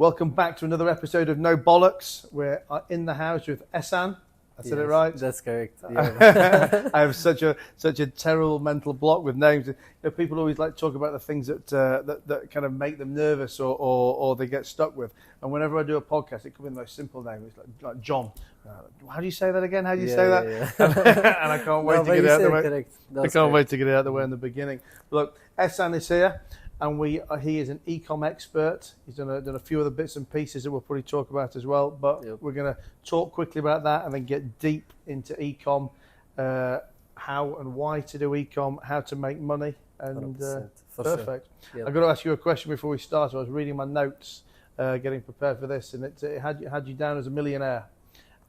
Welcome back to another episode of No Bollocks. We're in the house with Ehsan. I said it right? That's correct. Yeah. I have such a terrible mental block with names. You know, people always like to talk about the things that kind of make them nervous or they get stuck with. And whenever I do a podcast, it could be the most simple name. It's like John. How do you say that again? How do you say that? Yeah. And I can't wait to get it out of the way. I can't wait to get it out of the way in the beginning. Look, Ehsan is here. And he is an Ecom expert. He's done a few other bits and pieces that we'll probably talk about as well. But we're going to talk quickly about that and then get deep into Ecom, how and why to do Ecom, how to make money. And perfect. Sure. Yep. I've got to ask you a question before we start. I was reading my notes, getting prepared for this, and it had you down as a millionaire.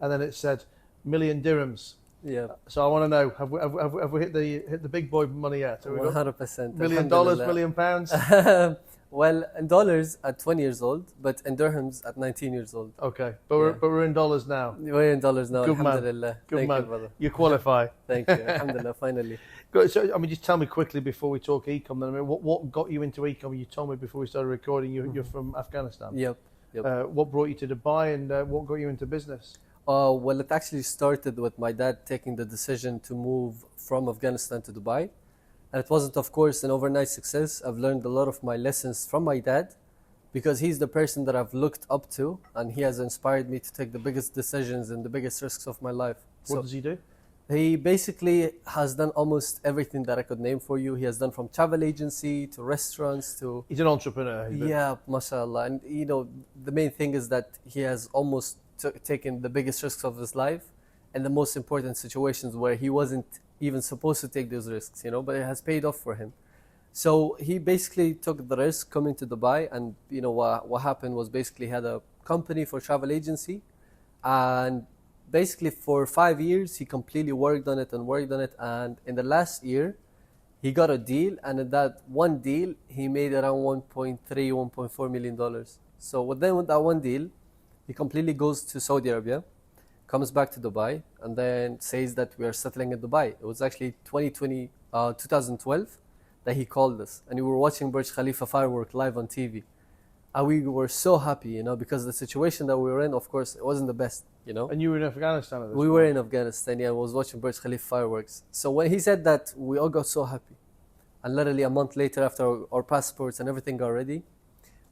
And then it said, $1,000,000 dirhams. Yeah. So I want to know, have we hit the big boy money yet? 100%. $1 million, £1 million? Well, in dollars at 20 years old, but in dirhams at 19 years old. Okay, but we're in dollars now. We're in dollars now. Good Alhamdulillah. Man. Good Thank man. you, brother. You qualify. Thank you. Alhamdulillah. Finally. Good. So, just tell me quickly before we talk Ecom. Then, what got you into Ecom? You told me before we started recording. You're from Afghanistan. Yep. What brought you to Dubai, and what got you into business? Well, it actually started with my dad taking the decision to move from Afghanistan to Dubai. And it wasn't, of course, an overnight success. I've learned a lot of my lessons from my dad because he's the person that I've looked up to, and he has inspired me to take the biggest decisions and the biggest risks of my life. What does he do? He basically has done almost everything that I could name for you. He has done from travel agency to restaurants to... He's an entrepreneur. Yeah, mashallah. And, the main thing is that he has almost taken the biggest risks of his life and the most important situations where he wasn't even supposed to take those risks, but it has paid off for him. So he basically took the risk coming to Dubai, and what happened was basically he had a company for travel agency, and basically for 5 years he completely worked on it, and in the last year he got a deal, and in that one deal he made around $1.4 million. So with that one deal, he completely goes to Saudi Arabia, comes back to Dubai, and then says that we are settling in Dubai. It was actually 2012 that he called us, and we were watching Burj Khalifa firework live on TV. And we were so happy, because the situation that we were in, of course, it wasn't the best, And you were in Afghanistan at this point? We were in Afghanistan, I was watching Burj Khalifa fireworks. So when he said that, we all got so happy. And literally a month later, after our passports and everything got ready,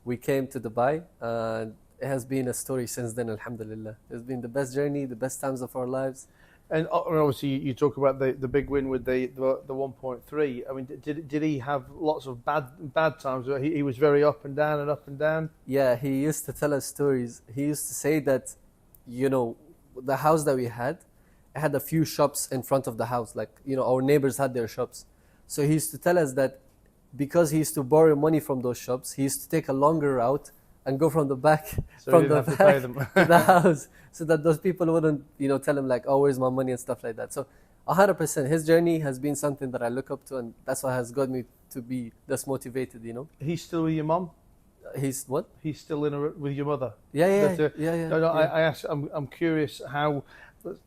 we came to Dubai, and it has been a story since then, alhamdulillah. It's been the best journey, the best times of our lives. And obviously you talk about the big win with the 1.3. I mean, did he have lots of bad times? He was very up and down and up and down? Yeah, he used to tell us stories. He used to say that, the house that we had, it had a few shops in front of the house. Like, our neighbors had their shops. So he used to tell us that because he used to borrow money from those shops, he used to take a longer route and go from the back, so from the back to the house, so that those people wouldn't, tell him like, oh, where's my money and stuff like that. So 100%, his journey has been something that I look up to, and that's what has got me to be this motivated, He's still with your mom? He's what? He's still with your mother? Yeah. No, I asked, I'm curious how,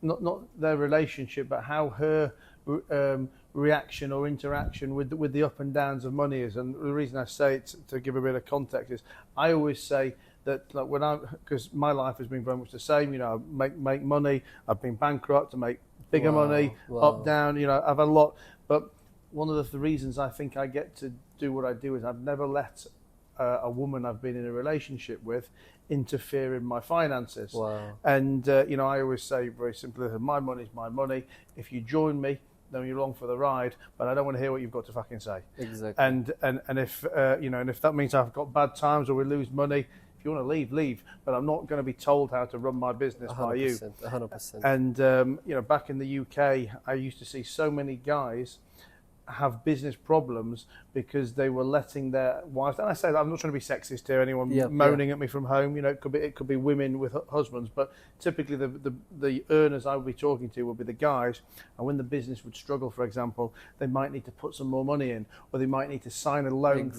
not their relationship, but how her reaction or interaction with the up and downs of money is. And the reason I say it, to give a bit of context, is I always say that because my life has been very much the same. I make money. I've been bankrupt. I make bigger money, up, down. I've had a lot. But one of the reasons I think I get to do what I do is I've never let a woman I've been in a relationship with interfere in my finances. Wow. And I always say very simply, my money's my money. If you join me, then you're along for the ride, but I don't want to hear what you've got to fucking say. Exactly. And if and if that means I've got bad times or we lose money, if you want to leave. But I'm not going to be told how to run my business 100%, by you. 100%. And back in the UK, I used to see so many guys have business problems because they were letting their wives, and I say that I'm not trying to be sexist here, anyone moaning at me from home, it could be women with husbands, but typically the earners I would be talking to would be the guys, and when the business would struggle, for example, they might need to put some more money in, or they might need to sign a loan,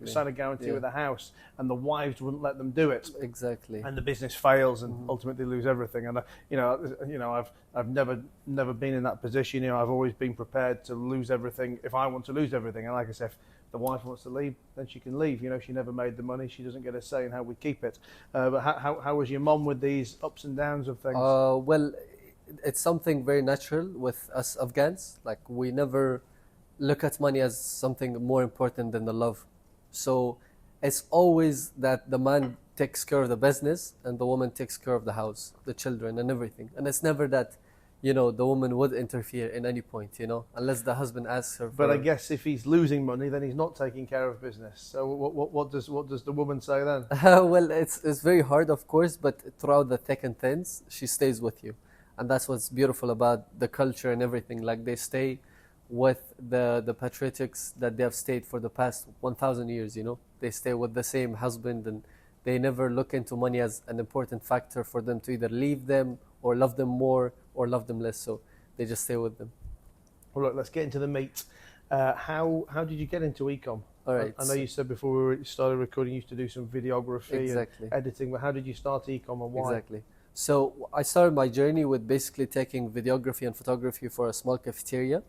sign a guarantee with a house, and the wives wouldn't let them do it. Exactly. And the business fails and ultimately lose everything. And I've never been in that position. I've always been prepared to lose everything if I want to lose everything. And like I said, the wife wants to leave, then she can leave. You know, she never made the money. She doesn't get a say in how we keep it. But how was your mom with these ups and downs of things? Well, it's something very natural with us Afghans. Like, we never look at money as something more important than the love. So it's always that the man takes care of the business and the woman takes care of the house, the children and everything. And it's never that, you know, the woman would interfere in any point, you know, unless the husband asks her for... But I guess if he's losing money, then he's not taking care of business. So what does the woman say then? Well, it's very hard, of course, but throughout the thick and thins, she stays with you. And that's what's beautiful about the culture and everything. Like, they stay with the patriotics that they have stayed for the past 1,000 years, you know. They stay with the same husband, and they never look into money as an important factor for them to either leave them or love them more or love them less. So they just stay with them. Well, look, let's get into the meat. How did you get into Ecom? All right. I know you said before we started recording you used to do some videography and editing, but how did you start Ecom and why? Exactly. So I started my journey with basically taking videography and photography for a small cafeteria.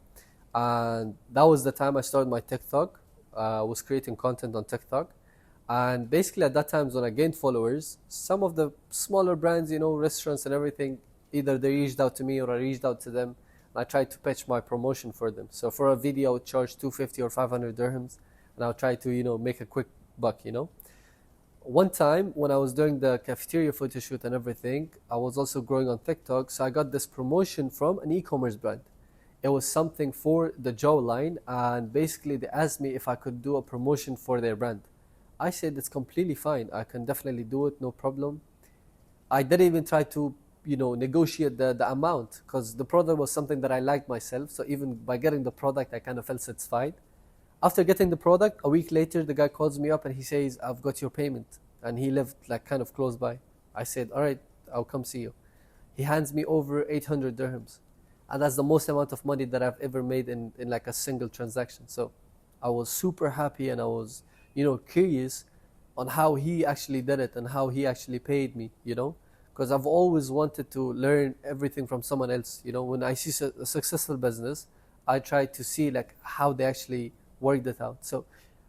And that was the time I started my TikTok. I was creating content on TikTok. And basically at that time when I gained followers, some of the smaller brands, you know, restaurants and everything, either they reached out to me or I reached out to them. And I tried to pitch my promotion for them. So for a video, I would charge 250 or 500 dirhams. And I would try to, you know, make a quick buck, you know. One time when I was doing the cafeteria photo shoot and everything, I was also growing on TikTok. So I got this promotion from an e-commerce brand. It was something for the jawline. And basically they asked me if I could do a promotion for their brand. I said, it's completely fine. I can definitely do it, no problem. I didn't even try to, you know, negotiate the amount because the product was something that I liked myself. So even by getting the product, I kind of felt satisfied. After getting the product, a week later, the guy calls me up and he says, I've got your payment. And he lived like kind of close by. I said, all right, I'll come see you. He hands me over 800 dirhams. And that's the most amount of money that I've ever made in like a single transaction. So I was super happy and I was, you know, curious on how he actually did it and how he actually paid me, you know, because I've always wanted to learn everything from someone else. You know, when I see a successful business, I try to see like how they actually worked it out. So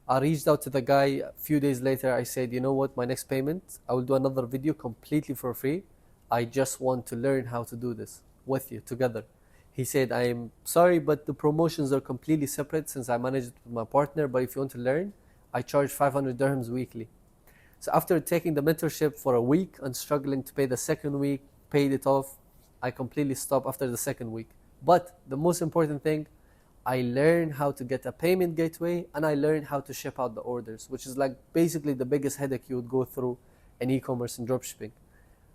I reached out to the guy a few days later. I said, you know what, my next payment, I will do another video completely for free. I just want to learn how to do this with you together. He said, I'm sorry, but the promotions are completely separate since I manage it with my partner. But if you want to learn, I charge 500 dirhams weekly. So after taking the mentorship for a week and struggling to pay the second week, paid it off, I completely stopped after the second week. But the most important thing, I learned how to get a payment gateway and I learned how to ship out the orders, which is like basically the biggest headache you would go through in e-commerce and dropshipping.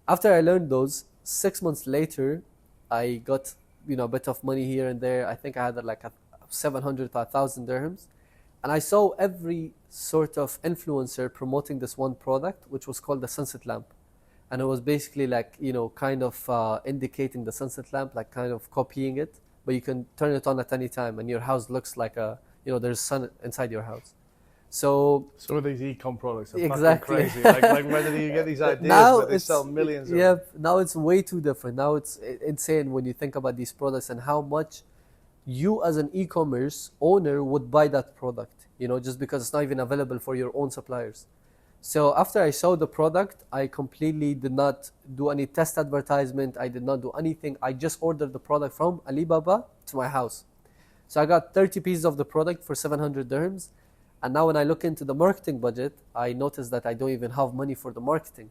After I learned those, 6 months later, I got, you know, a bit of money here and there. I think I had like 700 to 1,000 dirhams. And I saw every sort of influencer promoting this one product, which was called the sunset lamp. And it was basically like, you know, kind of indicating the sunset lamp, like kind of copying it. But you can turn it on at any time and your house looks like a, you know, there's sun inside your house. So some of these Ecom products are exactly fucking crazy. like whether you get these ideas, now but they sell millions of them. them. Now it's way too different. Now it's insane when you think about these products and how much you as an e-commerce owner would buy that product, you know, just because it's not even available for your own suppliers. So after I saw the product, I completely did not do any test advertisement. I did not do anything. I just ordered the product from Alibaba to my house. So I got 30 pieces of the product for 700 dirhams. And now when I look into the marketing budget, I noticed that I don't even have money for the marketing.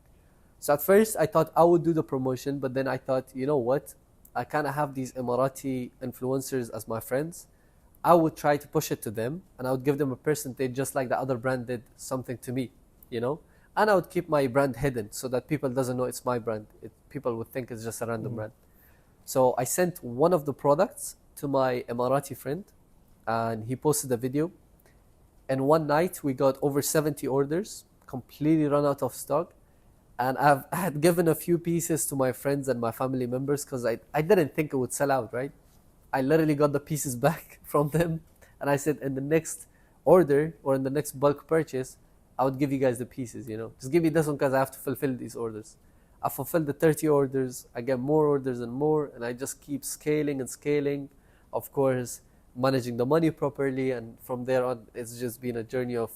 So at first I thought I would do the promotion, but then I thought, you know what? I kind of have these Emirati influencers as my friends. I would try to push it to them and I would give them a percentage just like the other brand did something to me, you know? And I would keep my brand hidden so that people doesn't know it's my brand. People would think it's just a random brand. So I sent one of the products to my Emirati friend and he posted a video. And one night we got over 70 orders, completely run out of stock. And I had given a few pieces to my friends and my family members because I didn't think it would sell out, right? I literally got the pieces back from them. And I said, in the next order or in the next bulk purchase, I would give you guys the pieces, you know. Just give me this one because I have to fulfill these orders. I fulfilled the 30 orders. I get more orders and more. And I just keep scaling and scaling. Of course, managing the money properly, and from there on it's just been a journey of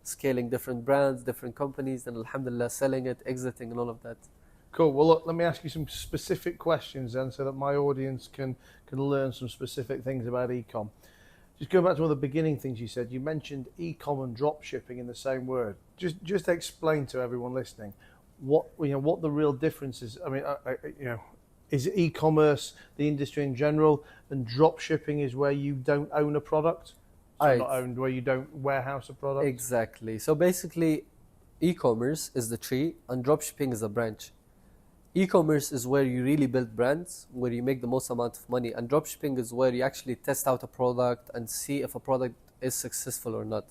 scaling different brands, different companies, and alhamdulillah selling it, exiting, and all of that. Cool. Well, look, let me ask you some specific questions then, so that my audience can learn some specific things about Ecom. Just going back to one of the beginning things you said, you mentioned Ecom and Dropshipping in the same word. Just explain to everyone listening what the real difference is. I mean, is e-commerce the industry in general, and dropshipping is where you don't own a product? So not owned, where you don't warehouse a product? Exactly. So basically, e-commerce is the tree and dropshipping is the branch. E-commerce is where you really build brands, where you make the most amount of money, and dropshipping is where you actually test out a product and see if a product is successful or not.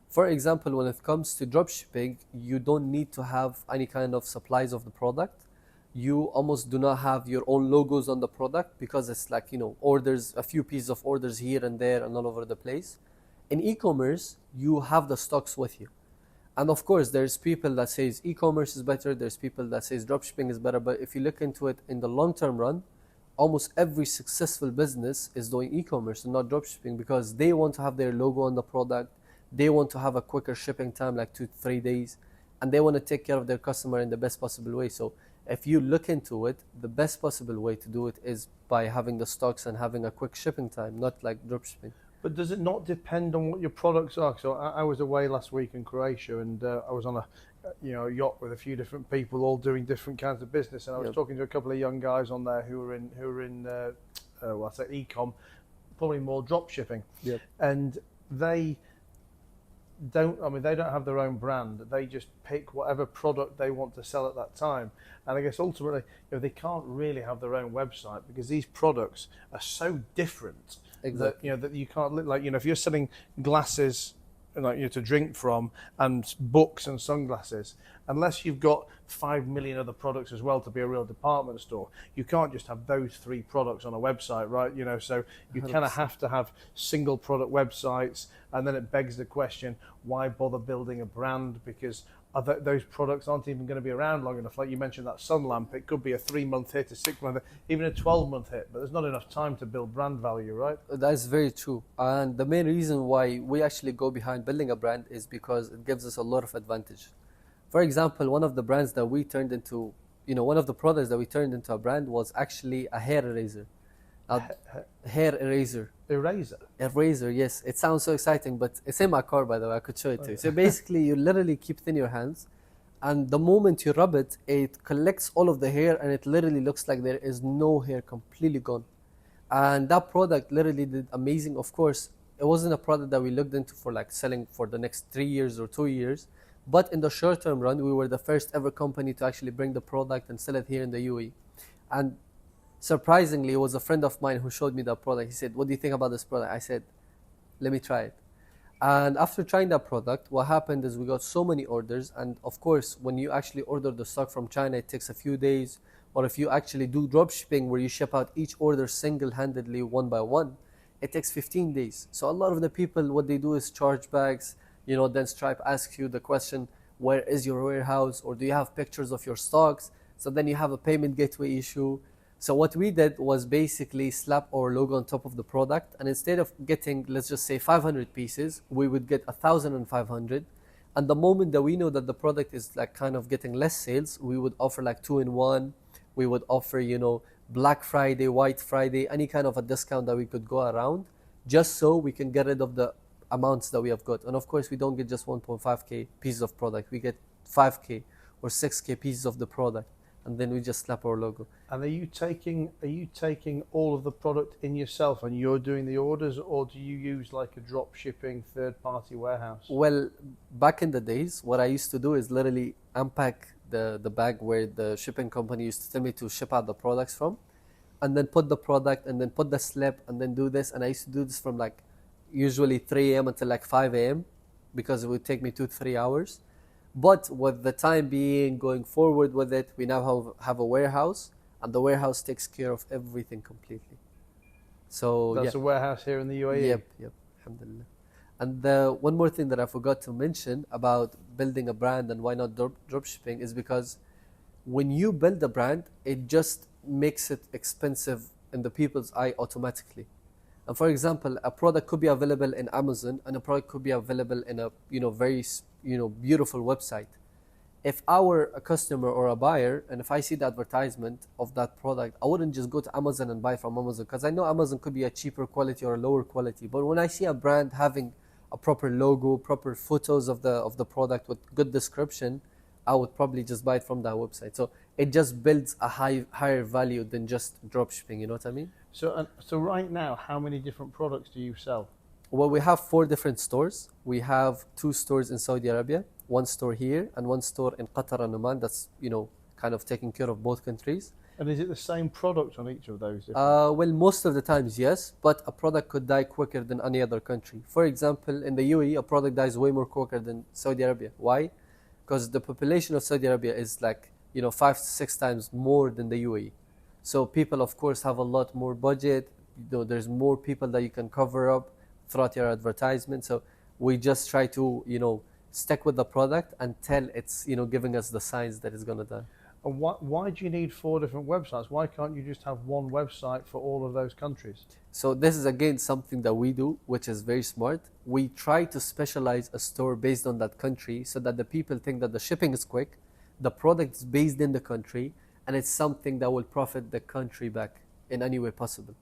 For example, when it comes to dropshipping, you don't need to have any kind of supplies of the product. You almost do not have your own logos on the product, because it's like, orders, a few pieces of orders here and there and all over the place. In e-commerce, you have the stocks with you. And of course, there's people that says e-commerce is better, there's people that says dropshipping is better, but if you look into it in the long-term run, almost every successful business is doing e-commerce and not dropshipping, because they want to have their logo on the product, they want to have a quicker shipping time, like 2 to 3 days, and they want to take care of their customer in the best possible way. So if you look into it, the best possible way to do it is by having the stocks and having a quick shipping time, not like dropshipping. But does it not depend on what your products are? So I was away last week in Croatia, and I was on a yacht with a few different people, all doing different kinds of business. And I was talking to a couple of young guys on there who were in Ecom, probably more drop shipping. Yep. And they don't have their own brand. They just pick whatever product they want to sell at that time. And I guess ultimately, they can't really have their own website, because these products are so different. Exactly. That you can't, like, if you're selling glasses, like, to drink from, and books and sunglasses, unless you've got 5 million other products as well to be a real department store, you can't just have those 3 products on a website, right? So you kind of have to have single product websites, and then it begs the question, why bother building a brand? Because those products aren't even going to be around long enough. Like you mentioned, that sun lamp, it could be a 3-month hit, a 6-month, even a 12-month hit, but there's not enough time to build brand value, right? That is very true. And the main reason why we actually go behind building a brand is because it gives us a lot of advantage. For example, one of the brands that we turned into, one of the products that we turned into a brand was actually a hair eraser. Hair eraser. Eraser, yes. It sounds so exciting, but it's in my car, by the way. I could show it to you. So basically, you literally keep it in your hands, and the moment you rub it, it collects all of the hair, and it literally looks like there is no hair, completely gone. And that product literally did amazing. Of course, it wasn't a product that we looked into for like selling for the next 3 years or 2 years, but in the short-term run, we were the first ever company to actually bring the product and sell it here in the UAE. And surprisingly, it was a friend of mine who showed me that product. He said, "What do you think about this product?" I said, "Let me try it." And after trying that product, what happened is we got so many orders. And of course, when you actually order the stock from China, it takes a few days. Or if you actually do drop shipping, where you ship out each order single-handedly, one by one, it takes 15 days. So a lot of the people, what they do is charge bags. Then Stripe asks you the question, where is your warehouse? Or do you have pictures of your stocks? So then you have a payment gateway issue. So what we did was basically slap our logo on top of the product, and instead of getting, let's just say 500 pieces, we would get 1,500. And the moment that we know that the product is like kind of getting less sales, we would offer like 2-in-1. We would offer, Black Friday, White Friday, any kind of a discount that we could go around, just so we can get rid of the amounts that we have got. And of course, we don't get just 1.5k pieces of product. We get 5k or 6k pieces of the product. And then we just slap our logo. And are you taking all of the product in yourself and you're doing the orders, or do you use like a drop shipping third-party warehouse? Well, back in the days, what I used to do is literally unpack the bag where the shipping company used to tell me to ship out the products from, and then put the product, and then put the slip, and then do this. And I used to do this from like usually 3 a.m. until like 5 a.m. because it would take me 2 to 3 hours. But with the time being going forward with it, we now have a warehouse, and the warehouse takes care of everything completely. So that's a warehouse here in the UAE? Yep, alhamdulillah. And one more thing that I forgot to mention about building a brand and why not dropshipping is because when you build a brand, it just makes it expensive in the people's eye automatically. And for example, a product could be available in Amazon and a product could be available in a very beautiful website. If I were a customer or a buyer and if I see the advertisement of that product, I wouldn't just go to Amazon and buy from Amazon, because I know Amazon could be a cheaper quality or a lower quality. But when I see a brand having a proper logo, proper photos of the product with good description, I would probably just buy it from that website. So it just builds a higher value than just dropshipping. You know what I mean? So right now, how many different products do you sell? Well, we have 4 different stores. We have 2 stores in Saudi Arabia, 1 store here, and 1 store in Qatar and Oman. That's kind of taking care of both countries. And is it the same product on each of those? Well, most of the times, yes, but a product could die quicker than any other country. For example, in the UAE, a product dies way more quicker than Saudi Arabia. Why? Because the population of Saudi Arabia is 5 to 6 times more than the UAE. So people, of course, have a lot more budget. There's more people that you can cover up throughout your advertisement. So we just try to, stick with the product until it's, giving us the signs that it's going to die. And why do you need 4 different websites? Why can't you just have one website for all of those countries? So this is again something that we do, which is very smart. We try to specialize a store based on that country so that the people think that the shipping is quick, the product is based in the country, and it's something that will profit the country back in any way possible.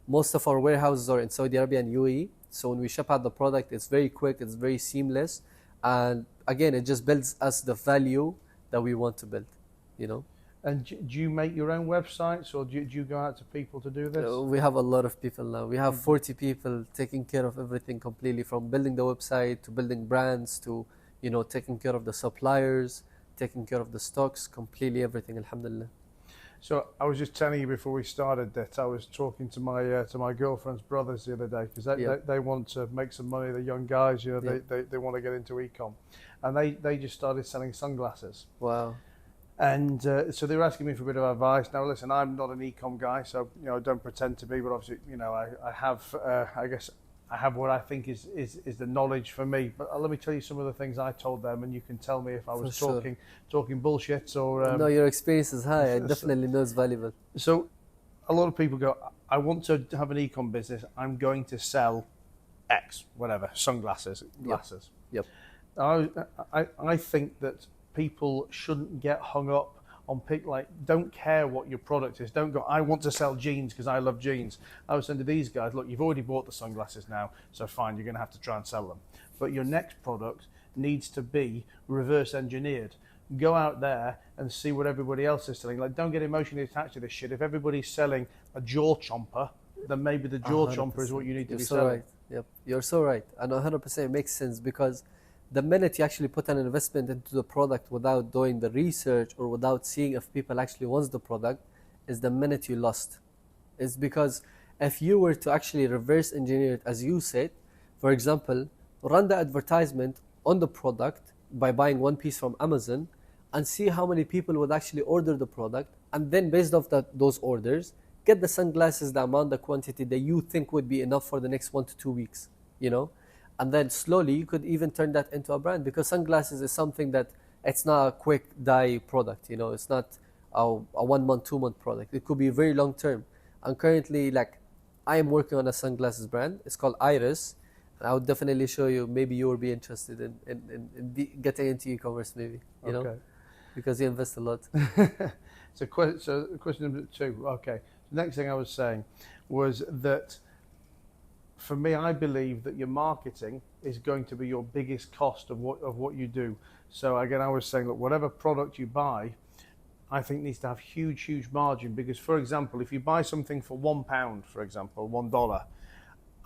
Most of our warehouses are in Saudi Arabia and UAE. So when we ship out the product, it's very quick, it's very seamless. And again, it just builds us the value that we want to build. And do you make your own websites, or do you go out to people to do this? We have a lot of people now. We have 40 people taking care of everything completely, from building the website to building brands to, taking care of the suppliers, taking care of the stocks, completely everything, alhamdulillah. So I was just telling you before we started that I was talking to my girlfriend's brothers the other day, because they want to make some money. They're young guys, they want to get into Ecomm, and they just started selling sunglasses. Wow. And so they were asking me for a bit of advice. Now, listen, I'm not an Ecomm guy, so I don't pretend to be. But obviously, I have, I guess, I have what I think is the knowledge for me. But let me tell you some of the things I told them, and you can tell me if I was talking bullshit or. No, your experience is high. I definitely know it's valuable. So, a lot of people go, I want to have an Ecomm business. I'm going to sell X, whatever, sunglasses, glasses. Yep. I think that people shouldn't get hung up on don't care what your product is. Don't go, I want to sell jeans because I love jeans. I was saying to these guys, look, you've already bought the sunglasses now, so fine, you're going to have to try and sell them. But your next product needs to be reverse engineered. Go out there and see what everybody else is selling. Don't get emotionally attached to this shit. If everybody's selling a jaw chomper, then maybe the jaw chomper is what you need to be selling. Right. Yep, you're so right. And 100% makes sense, because the minute you actually put an investment into the product without doing the research or without seeing if people actually want the product, is the minute you lost. It's because if you were to actually reverse engineer it, as you said, for example, run the advertisement on the product by buying one piece from Amazon and see how many people would actually order the product, and then based off those orders, get the sunglasses, the amount, the quantity that you think would be enough for the next 1 to 2 weeks, And then slowly you could even turn that into a brand, because sunglasses is something that it's not a quick die product. It's not a 1 month, 2 month product. It could be very long term. And currently, I am working on a sunglasses brand. It's called Iris. And I would definitely show you. Maybe you will be interested in getting into e-commerce, maybe, Okay. Because you invest a lot. So question number 2. Okay. The next thing I was saying was that, for me, I believe that your marketing is going to be your biggest cost of what you do. So again, I was saying that whatever product you buy, I think needs to have huge margin, because, for example, if you buy something for £1, for example, $1,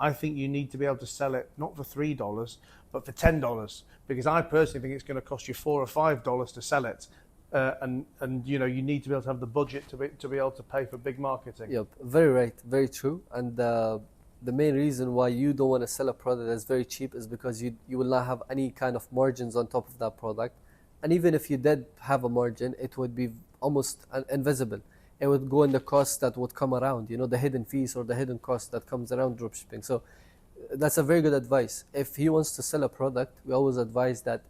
I think you need to be able to sell it not for $3, but for $10, because I personally think it's going to cost you $4 or $5 to sell it. And you need to be able to have the budget to be able to pay for big marketing. Yep, very right, very true. And the main reason why you don't want to sell a product that's very cheap is because you will not have any kind of margins on top of that product. And even if you did have a margin, it would be almost invisible. It would go in the costs that would come around, the hidden fees or the hidden cost that comes around dropshipping. So that's a very good advice. If he wants to sell a product, we always advise that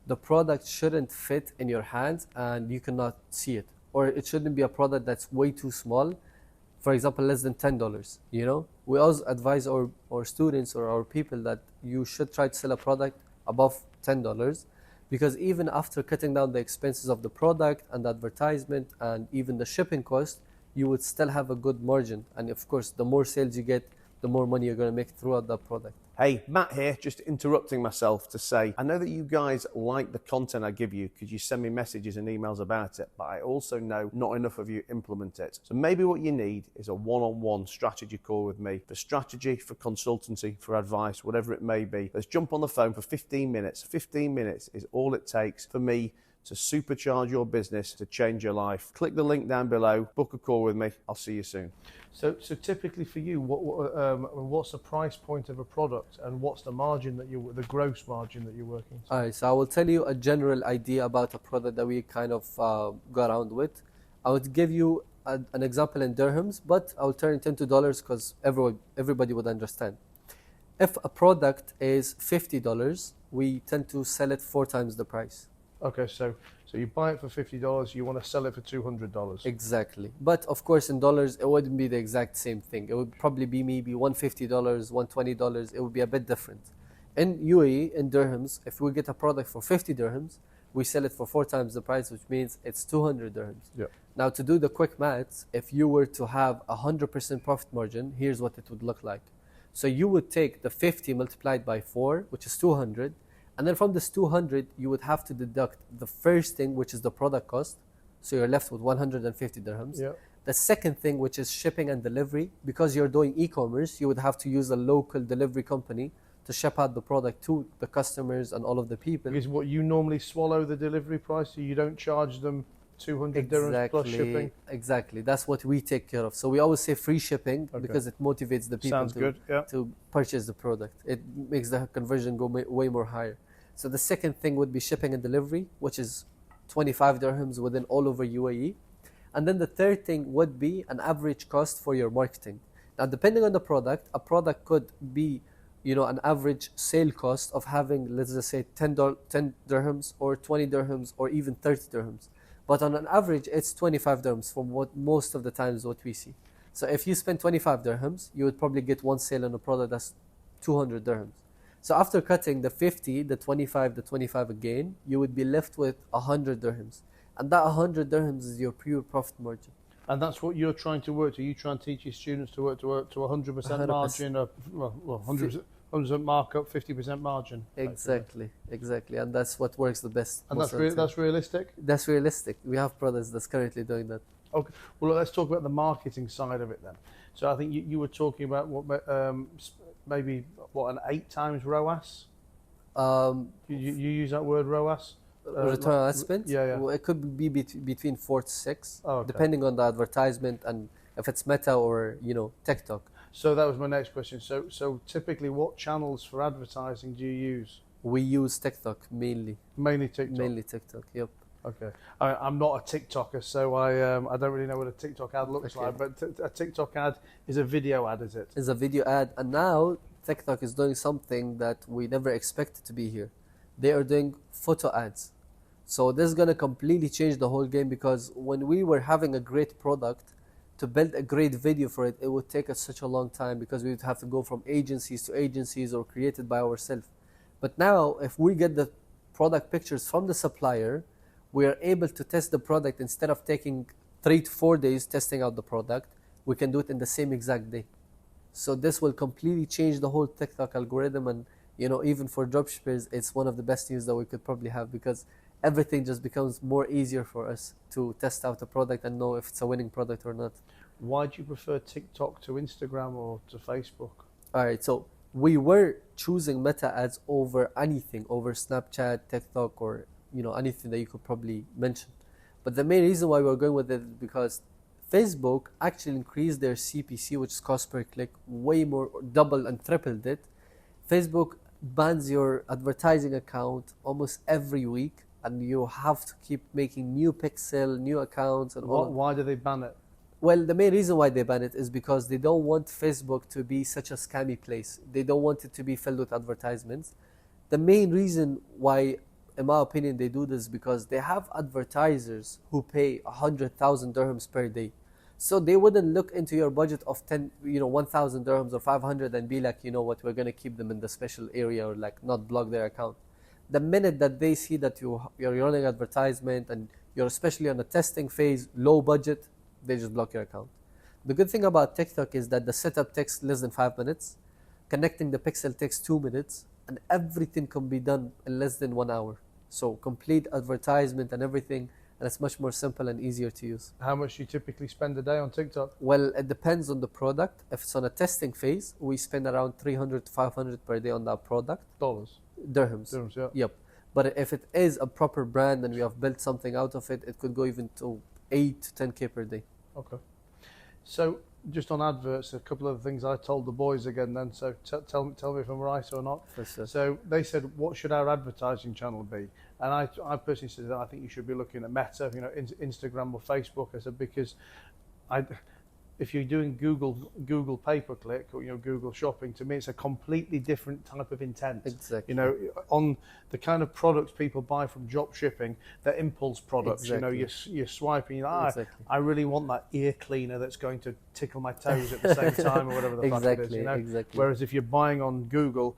the product shouldn't fit in your hands and you cannot see it. Or it shouldn't be a product that's way too small for example, less than $10. You know, we always advise our students or our people that you should try to sell a product above $10, because even after cutting down the expenses of the product and the advertisement and even the shipping cost, you would still have a good margin. And of course, the more sales you get, the more money you're going to make throughout that product. Hey, Matt here, just interrupting myself to say, I know that you guys like the content I give you because you send me messages and emails about it, but I also know not enough of you implement it. So maybe what you need is a one-on-one strategy call with me for strategy, for consultancy, for advice, whatever it may be. Let's jump on the phone for 15 minutes. 15 minutes is all it takes for me to supercharge your business, to change your life. Click the link down below, book a call with me. I'll see you soon. So typically for you, what's the price point of a product, and what's the margin the gross margin that you're working to? All right, so I will tell you a general idea about a product that we kind of go around with. I would give you an example in dirhams, but I will turn it into dollars because everybody would understand. If a product is $50, we tend to sell it 4 times the price. Okay, so you buy it for $50, you want to sell it for $200. Exactly. But of course, in dollars, it wouldn't be the exact same thing. It would probably be maybe $150, $120. It would be a bit different. In UAE, in dirhams, if we get a product for 50 dirhams, we sell it for 4 times the price, which means it's 200 dirhams. Yeah. Now, to do the quick maths, if you were to have 100% profit margin, here's what it would look like. So you would take the 50 multiplied by 4, which is 200. And then from this 200, you would have to deduct the first thing, which is the product cost. So you're left with 150 dirhams. Yeah. The second thing, which is shipping and delivery, because you're doing e-commerce, you would have to use a local delivery company to ship out the product to the customers and all of the people. Because what you normally swallow the delivery price, so you don't charge them 200 dirhams plus shipping. Exactly. That's what we take care of. So we always say free shipping because it motivates the people to purchase the product. It makes the conversion go way more higher. So the second thing would be shipping and delivery, which is 25 dirhams within all over UAE. And then the third thing would be an average cost for your marketing. Now, depending on the product, a product could be, an average sale cost of having, let's just say 10 dirhams or 20 dirhams or even 30 dirhams. But on an average, it's 25 dirhams from what most of the times what we see. So if you spend 25 dirhams, you would probably get one sale on a product that's 200 dirhams. So after cutting the 50, the 25 again, you would be left with 100 dirhams. And that 100 dirhams is your pure profit margin. And that's what you're trying to work to. You try and teach your students to work to 100% margin, or 100% markup, 50% margin. Exactly. And that's what works the best. And that's realistic? That's realistic. We have products that's currently doing that. Okay. Well, let's talk about the marketing side of it then. So I think you were talking about maybe an 8 times ROAS? You use that word ROAS? Return on ad spend? Yeah. Well, it could be between 4 to 6, okay. Depending on the advertisement and if it's Meta or TikTok. So that was my next question. So typically, what channels for advertising do you use? We use TikTok mainly. Mainly TikTok. Mainly TikTok. Yep. Okay. I'm not a TikToker, so I don't really know what a TikTok ad looks like. But a TikTok ad is a video ad, is it? It's a video ad, and now TikTok is doing something that we never expected to be here. They are doing photo ads. So this is going to completely change the whole game, because when we were having a great product, to build a great video for it, it would take us such a long time because we would have to go from agencies to agencies or create it by ourselves. But now, if we get the product pictures from the supplier, we are able to test the product. Instead of taking 3 to 4 days testing out the product, we can do it in the same exact day. So this will completely change the whole TikTok algorithm, and even for dropshippers, it's one of the best news that we could probably have, because everything just becomes more easier for us to test out a product and know if it's a winning product or not. Why do you prefer TikTok to Instagram or to Facebook? All right, so we were choosing Meta ads over anything, over Snapchat, TikTok, or anything that you could probably mention. But the main reason why we're going with it is because Facebook actually increased their CPC, which is cost per click, way more, double and tripled it. Facebook bans your advertising account almost every week, and you have to keep making new pixel, new accounts, and all. Why do they ban it? Well, the main reason why they ban it is because they don't want Facebook to be such a scammy place. They don't want it to be filled with advertisements. The main reason why, in my opinion, they do this, because they have advertisers who pay 100,000 dirhams per day. So they wouldn't look into your budget of 1,000 dirhams or 500 and be like, you know what, we're going to keep them in the special area or like not block their account. The minute that they see that you're running advertisement and you're especially on a testing phase, low budget, they just block your account. The good thing about TikTok is that the setup takes less than 5 minutes, connecting the pixel takes 2 minutes, and everything can be done in less than 1 hour. So complete advertisement and everything, and it's much more simple and easier to use. How much do you typically spend a day on TikTok? Well, it depends on the product. If it's on a testing phase, we spend around 300 to 500 per day on that product. Dollars? Dirhams. Dirhams, yeah. Yep. But if it is a proper brand and we have built something out of it, it could go even to 8 to 10K per day. Okay. So just on adverts, a couple of things I told the boys again then, so tell me if I'm right or not. For sure. So they said, what should our advertising channel be? And I personally said, I think you should be looking at Meta, Instagram or Facebook. I said, because if you're doing Google pay-per-click or Google shopping, to me it's a completely different type of intent. Exactly. On the kind of products people buy from drop shipping, they're impulse products. Exactly. You're swiping. Exactly. I really want that ear cleaner that's going to tickle my toes at the same time, or whatever the fuck it is. Exactly. Whereas if you're buying on Google,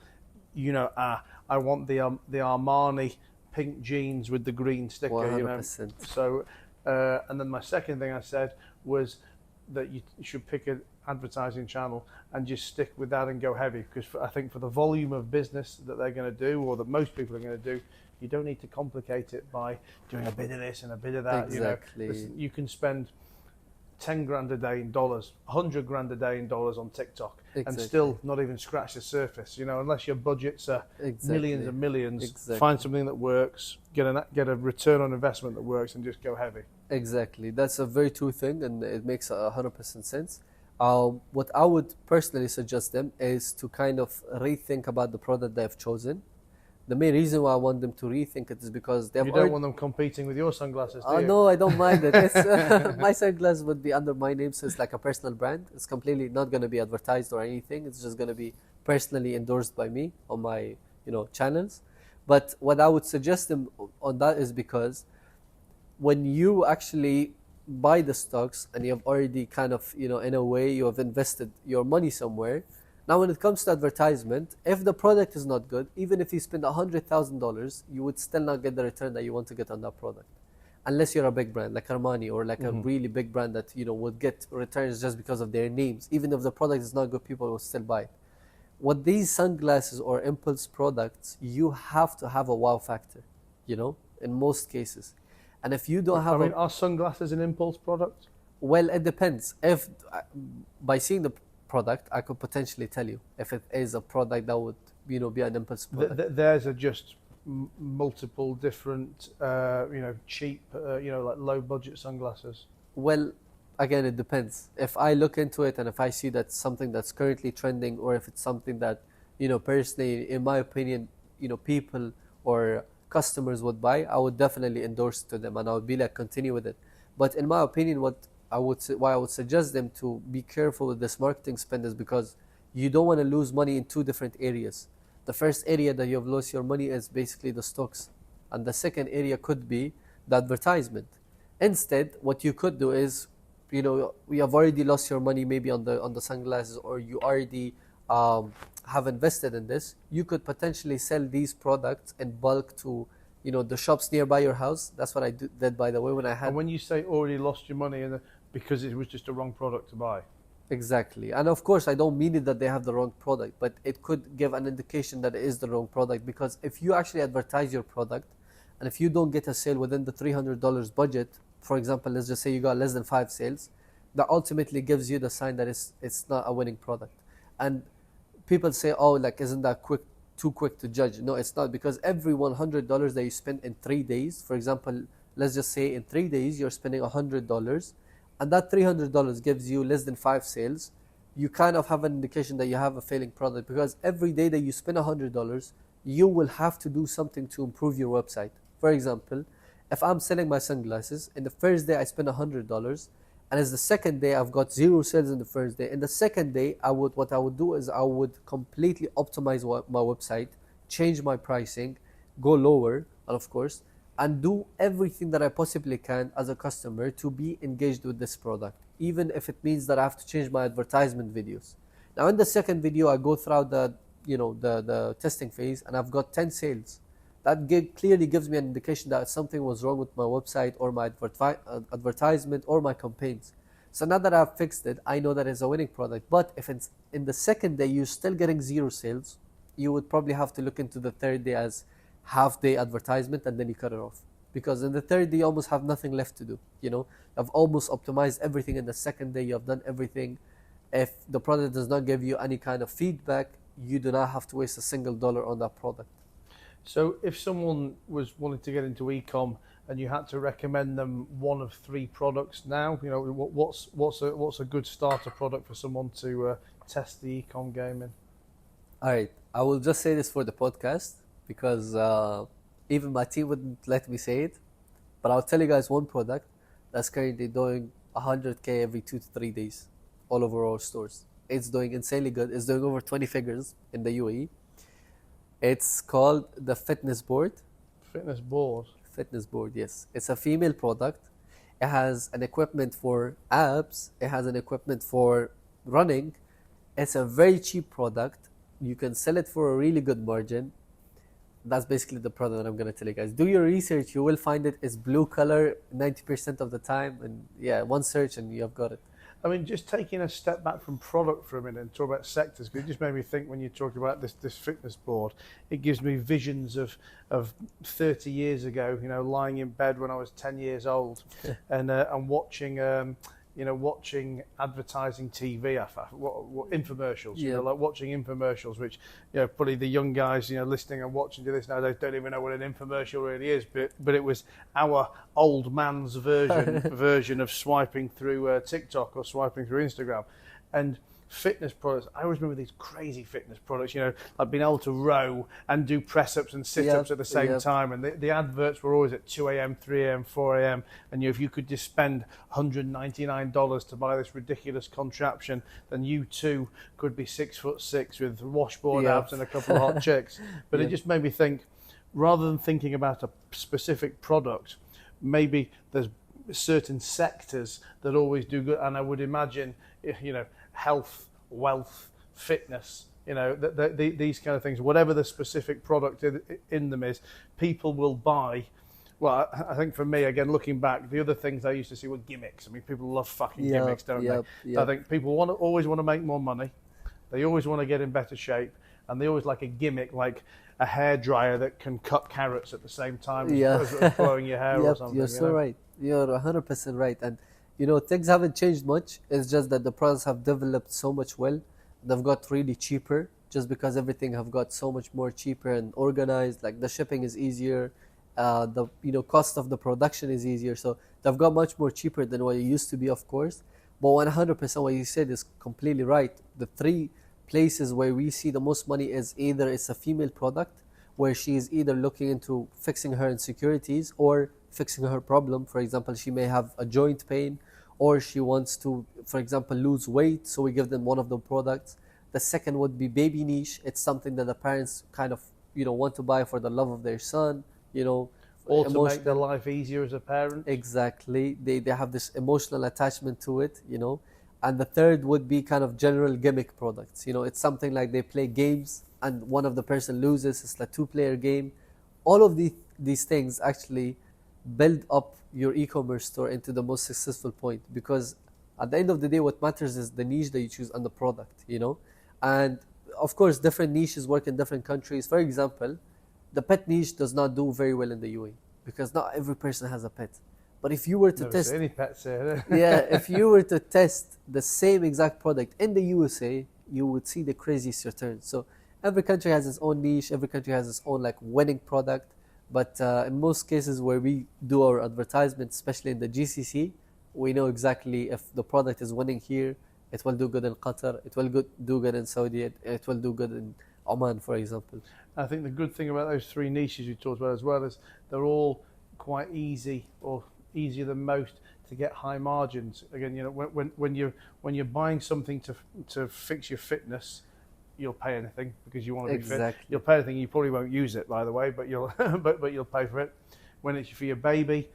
I want the Armani pink jeans with the green sticker. 100%. So, and then my second thing I said was that you should pick an advertising channel and just stick with that and go heavy, because I think for the volume of business that they're going to do, or that most people are going to do, you don't need to complicate it by doing a bit of this and a bit of that. Exactly. You can spend 10 grand a day in dollars, 100 grand a day in dollars on TikTok, and still not even scratch the surface. Unless your budgets are millions and millions, find something that works, get a return on investment that works, and just go heavy. Exactly. That's a very true thing, and it makes 100% sense. What I would personally suggest them is to kind of rethink about the product they've chosen. The main reason why I want them to rethink it is because they've You don't want them competing with your sunglasses, do you? No, I don't mind it. My sunglasses would be under my name, so it's like a personal brand. It's completely not going to be advertised or anything. It's just going to be personally endorsed by me on my channels. But what I would suggest them on that is because when you actually buy the stocks and you have already kind of, in a way, you have invested your money somewhere. Now, when it comes to advertisement, if the product is not good, even if you spend $100,000, you would still not get the return that you want to get on that product. Unless you're a big brand like Armani or like a really big brand that, would get returns just because of their names. Even if the product is not good, people will still buy it. With these sunglasses or impulse products, you have to have a wow factor, in most cases. And if you don't have are sunglasses an impulse product? Well, it depends. If by seeing the product, I could potentially tell you if it is a product that would, be an impulse product. Theirs are just multiple different, cheap, like low budget sunglasses. Well, again, it depends. If I look into it and if I see that's something that's currently trending, or if it's something that, personally, in my opinion, people or customers would buy, I would definitely endorse it to them and I would be like, continue with it. But in my opinion, why I would suggest them to be careful with this marketing spend is because you don't want to lose money in two different areas. The first area that you have lost your money is basically the stocks, and the second area could be the advertisement. Instead, what you could do is, we have already lost your money maybe on the sunglasses, or you already have invested in this. You could potentially sell these products in bulk to the shops nearby your house. That's what I did, by the way, when I had. And when you say already lost your money because it was just a wrong product to buy. Exactly. And of course, I don't mean it that they have the wrong product, but it could give an indication that it is the wrong product, because if you actually advertise your product and if you don't get a sale within the $300 budget, for example, let's just say you got less than 5 sales, that ultimately gives you the sign that it's not a winning product. And people say, oh, like, isn't that too quick to judge? No, it's not, because every $100 that you spend in 3 days, for example, let's just say in 3 days you're spending $100, and that $300 gives you less than 5 sales, you kind of have an indication that you have a failing product, because every day that you spend $100, you will have to do something to improve your website. For example, if I'm selling my sunglasses, in the first day I spend $100, and as the second day I've got 0 sales in the first day. In the second day, what I would do is I would completely optimize my website, change my pricing, go lower, and of course, and do everything that I possibly can as a customer to be engaged with this product, even if it means that I have to change my advertisement videos. Now in the second video, I go throughout the testing phase, and I've got 10 sales. That clearly gives me an indication that something was wrong with my website or my advertisement or my campaigns. So now that I've fixed it, I know that it's a winning product. But if it's in the second day you're still getting 0 sales, you would probably have to look into the third day as half-day advertisement, and then you cut it off. Because in the third day, you almost have nothing left to do. You've almost optimized everything. In the second day, you have done everything. If the product does not give you any kind of feedback, you do not have to waste a single dollar on that product. So if someone was wanting to get into Ecomm and you had to recommend them one of 3 products now, what's a good starter product for someone to test the Ecomm game in? All right, I will just say this for the podcast because even my team wouldn't let me say it, but I'll tell you guys one product that's currently doing 100K every 2 to 3 days all over our stores. It's doing insanely good. It's doing over 20 figures in the UAE. It's called the Fitness Board. Fitness Board? Fitness Board, yes. It's a female product. It has an equipment for abs. It has an equipment for running. It's a very cheap product. You can sell it for a really good margin. That's basically the product that I'm going to tell you guys. Do your research. You will find it. It's blue color 90% of the time. And yeah, one search and you have got it. I mean, just taking a step back from product for a minute and talk about sectors, because it just made me think when you talk about this fitness board, it gives me visions of 30 years ago, lying in bed when I was 10 years old and watching, watching advertising TV, what infomercials, like watching infomercials, which, probably the young guys, listening and watching to this now, they don't even know what an infomercial really is, but it was our old man's version of swiping through TikTok or swiping through Instagram. And fitness products, I always remember these crazy fitness products, like being able to row and do press-ups and sit-ups at the same time, and the adverts were always at 2 a.m, 3 a.m, 4 a.m, and if you could just spend $199 to buy this ridiculous contraption, then you too could be 6'6" with washboard abs and a couple of hot chicks. But it just made me think, rather than thinking about a specific product, kind there's certain sectors that always do good, and I would imagine, health, wealth, fitness, these kind of things, whatever the specific product in them is, people will buy. Well, I think for me, again, looking back, the other things I used to see were gimmicks. I mean, people love fucking gimmicks, don't they? I think people always want to make more money. They always want to get in better shape. And they always like a gimmick, like a hairdryer that can cut carrots at the same time as blowing your hair or something. You're so right. You're 100% right. And, things haven't changed much. It's just that the products have developed so much well. They've got really cheaper just because everything have got so much more cheaper and organized. Like the shipping is easier. The cost of the production is easier. So they've got much more cheaper than what it used to be, of course. But 100% what you said is completely right. The 3 places where we see the most money is either it's a female product where she is either looking into fixing her insecurities or fixing her problem. For example, she may have a joint pain, or she wants to, for example, lose weight, so we give them one of the products. The second would be baby niche. It's something that the parents kind of want to buy for the love of their son, or to make their life easier as a parent. Exactly. They have this emotional attachment to it, And the third would be kind of general gimmick products. It's something like they play games and one of the person loses. It's a 2-player game. All of these things actually build up your e-commerce store into the most successful point, because at the end of the day, what matters is the niche that you choose and the product, And of course, different niches work in different countries. For example, the pet niche does not do very well in the UAE because not every person has a pet. But if you were to test any pets here, if you were to test the same exact product in the USA, you would see the craziest returns. So every country has its own niche, every country has its own winning product. But in most cases where we do our advertisement, especially in the GCC, we know exactly if the product is winning here, it will do good in Qatar, it will do good in Saudi, it will do good in Oman, for example. I think the good thing about those 3 niches you talked about as well is they're all quite easy, or easier than most, to get high margins. Again, when you're buying something to fix your fitness, you'll pay anything because you want to be fit. You'll pay anything. You probably won't use it, by the way, but you'll but you'll pay for it. when it's for your baby,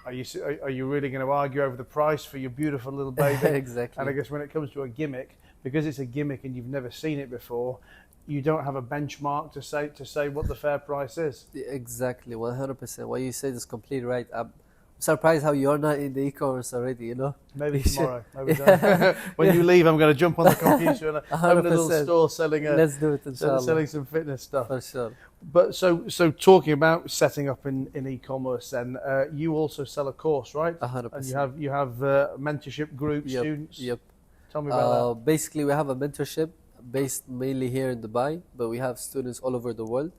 are you really going to argue over the price for your beautiful little baby? Exactly. And I guess when it comes to a gimmick, because it's a gimmick and you've never seen it before, you don't have a benchmark to say what the fair price is. Exactly, 100%. What you said is completely right. I'm surprised how you're not in the e-commerce already, Maybe tomorrow. Maybe when you leave, I'm going to jump on the computer and open a little store selling Let's do it, inshallah. Selling some fitness stuff. For sure. But so talking about setting up in e-commerce, then you also sell a course, right? 100%. And you have mentorship groups, students. Yep. Tell me about that. Basically, we have a mentorship based mainly here in Dubai, but we have students all over the world.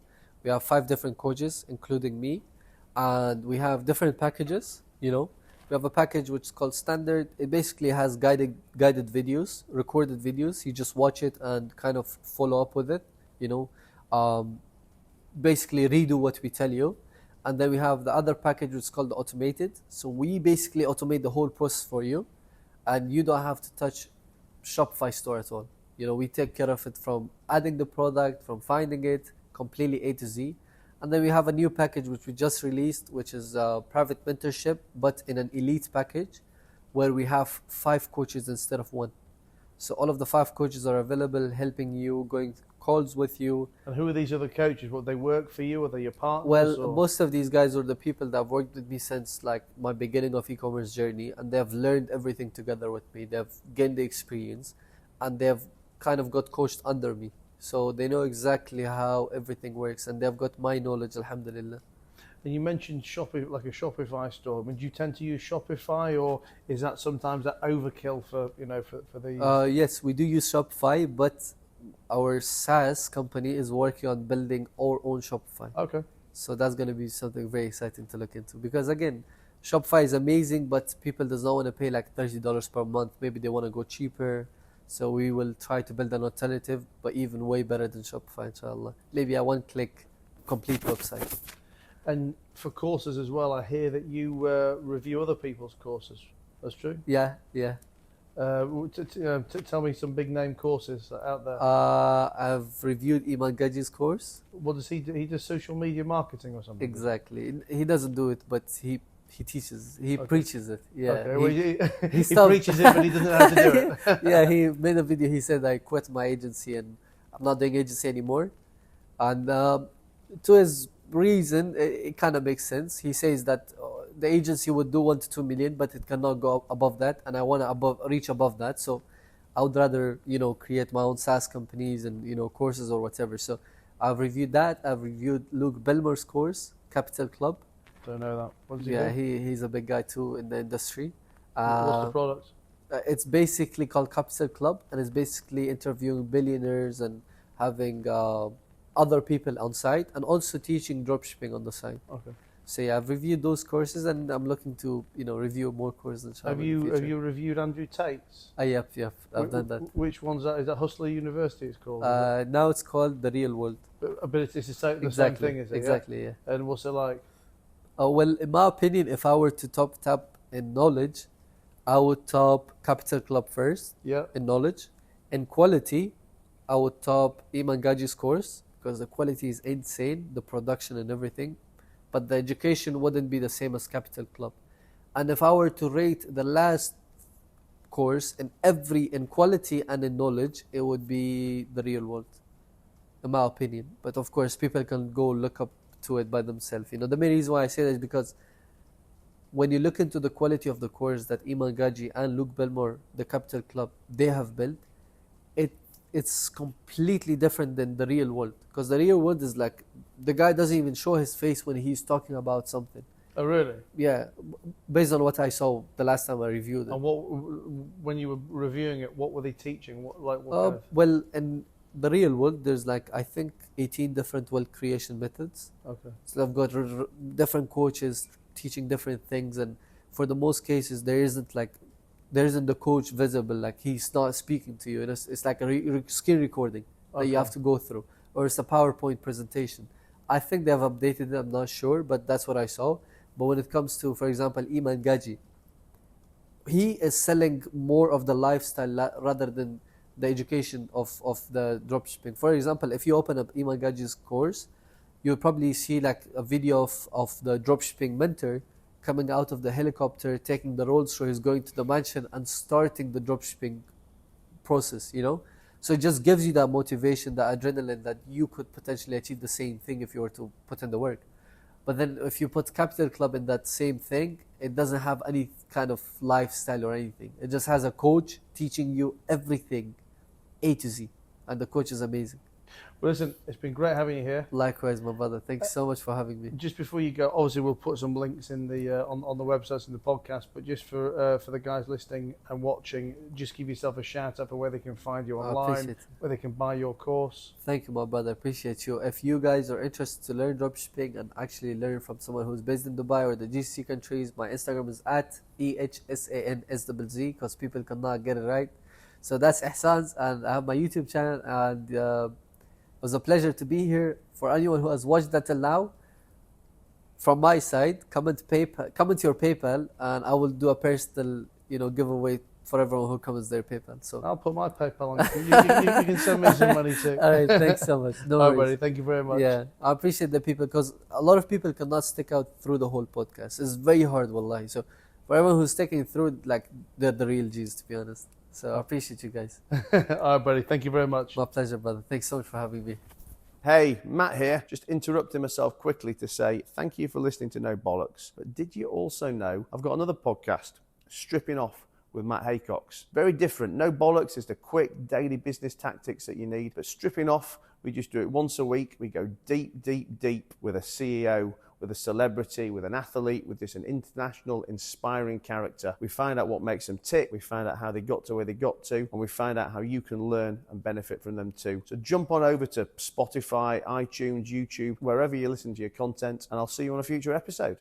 We have 5 different coaches, including me, and we have different packages. We have a package which is called Standard. It basically has guided videos, recorded videos. You just watch it and kind of follow up with it. Basically redo what we tell you. And then we have the other package which is called the Automated. So we basically automate the whole process for you, and you don't have to touch Shopify store at all. We take care of it from adding the product, from finding it, completely A to Z. And then we have a new package which we just released, which is private mentorship, but in an elite package, where we have 5 coaches instead of 1. So all of the 5 coaches are available, helping you, going calls with you. And who are these other coaches? What, they work for you? Are they your partners? Well, most of these guys are the people that have worked with me since like my beginning of e-commerce journey, and they have learned everything together with me. They have gained the experience, and they have kind of got coached under me. So they know exactly how everything works, and they've got my knowledge, alhamdulillah. And you mentioned like a Shopify store. I mean, do you tend to use Shopify, or is that sometimes that overkill for these? Yes, we do use Shopify, but our SaaS company is working on building our own Shopify. Okay. So that's going to be something very exciting to look into, because again, Shopify is amazing, but people does not want to pay like $30 per month. Maybe they want to go cheaper. So we will try to build an alternative, but even way better than Shopify, inshallah. Maybe a one-click complete website. And for courses as well, I hear that you review other people's courses. That's true? Yeah. Tell me some big name courses out there. I've reviewed Iman Gaji's course. What does he do? He does social media marketing or something? Exactly. He doesn't do it, but he teaches. He preaches it. Yeah. Okay. Well, he preaches it, but he doesn't know how to do it. Yeah. He made a video. He said, "I quit my agency and I'm not doing agency anymore." And to his reason, it kind of makes sense. He says that the agency would do 1 to 2 million, but it cannot go above that, and I want to reach above that. So I would rather create my own SaaS companies and courses or whatever. So I've reviewed that. I've reviewed Luke Belmore's course, Capital Club. Don't know that. What does he do? He's a big guy too in the industry. What's the product? It's basically called Capital Club, and it's basically interviewing billionaires and having other people on site, and also teaching dropshipping on the side. Okay. So yeah, I've reviewed those courses, and I'm looking to review more courses. Have you reviewed Andrew Tate's? Yep. I've done that. Which one's that? Is that Hustler University? It's called. Now it's called The Real World. But it's the same thing, is it? Exactly. Yeah. And what's it like? Well, in my opinion, if I were to tap in knowledge, I would top Capital Club first. Yeah. In knowledge, in quality, I would top Iman Gaji's course, because the quality is insane, the production and everything. But the education wouldn't be the same as Capital Club. And if I were to rate the last course in quality and in knowledge, it would be The Real World, in my opinion. But of course, people can go look up to it by themselves. The main reason why I say that is because when you look into the quality of the course that Iman Gaji and Luke Belmore, the Capital Club, they have built, it's completely different than The Real World. Because The Real World is like, the guy doesn't even show his face when he's talking about something. Oh, really? Yeah, based on what I saw the last time I reviewed it. And when you were reviewing it, what were they teaching? Well, in The Real World, there's I think 18 different wealth creation methods. Okay. So I've got different coaches teaching different things, and for the most cases, there isn't the coach visible, he's not speaking to you. It's like a screen recording that you have to go through, or it's a PowerPoint presentation. I think they have updated it, I'm not sure, but that's what I saw. But when it comes to, for example, Iman Gaji, he is selling more of the lifestyle rather than the education of the dropshipping. For example, if you open up Iman Gaji's course, you'll probably see like a video of the dropshipping mentor coming out of the helicopter, taking the Rolls Royce, going to the mansion and starting the dropshipping process, you know? So it just gives you that motivation, that adrenaline that you could potentially achieve the same thing if you were to put in the work. But then if you put Capital Club in that same thing, it doesn't have any kind of lifestyle or anything. It just has a coach teaching you everything, A to Z. And the coach is amazing. Well, listen, it's been great having you here. Likewise, my brother. Thanks so much for having me. Just before you go, obviously we'll put some links in the on the websites and the podcast. But just for the guys listening and watching, just give yourself a shout out for where they can find you online, where they can buy your course. Thank you, my brother. Appreciate you. If you guys are interested to learn dropshipping and actually learn from someone who's based in Dubai or the GCC countries, my Instagram is at EHSANSZZ because people cannot get it right. So that's Ehsan's, and I have my YouTube channel, and it was a pleasure to be here. For anyone who has watched that till now, from my side, comment to your PayPal, and I will do a personal, giveaway for everyone who comments their PayPal. So I'll put my PayPal on. You can send me some money too. All right, thanks so much. No worries. Buddy, thank you very much. Yeah, I appreciate the people because a lot of people cannot stick out through the whole podcast. It's very hard, wallahi. So for everyone who's sticking through, like, they're the real G's, to be honest. So I appreciate you guys. All right, buddy. Thank you very much. My pleasure, brother. Thanks so much for having me. Hey, Matt here. Just interrupting myself quickly to say thank you for listening to No Bollocks. But did you also know I've got another podcast, Stripping Off with Matt Haycox. Very different. No Bollocks is the quick daily business tactics that you need. But Stripping Off, we just do it once a week. We go deep, deep, deep with a CEO, with a celebrity, with an athlete, with an international inspiring character. We find out what makes them tick, we find out how they got to where they got to, and we find out how you can learn and benefit from them too. So jump on over to Spotify, iTunes, YouTube, wherever you listen to your content, and I'll see you on a future episode.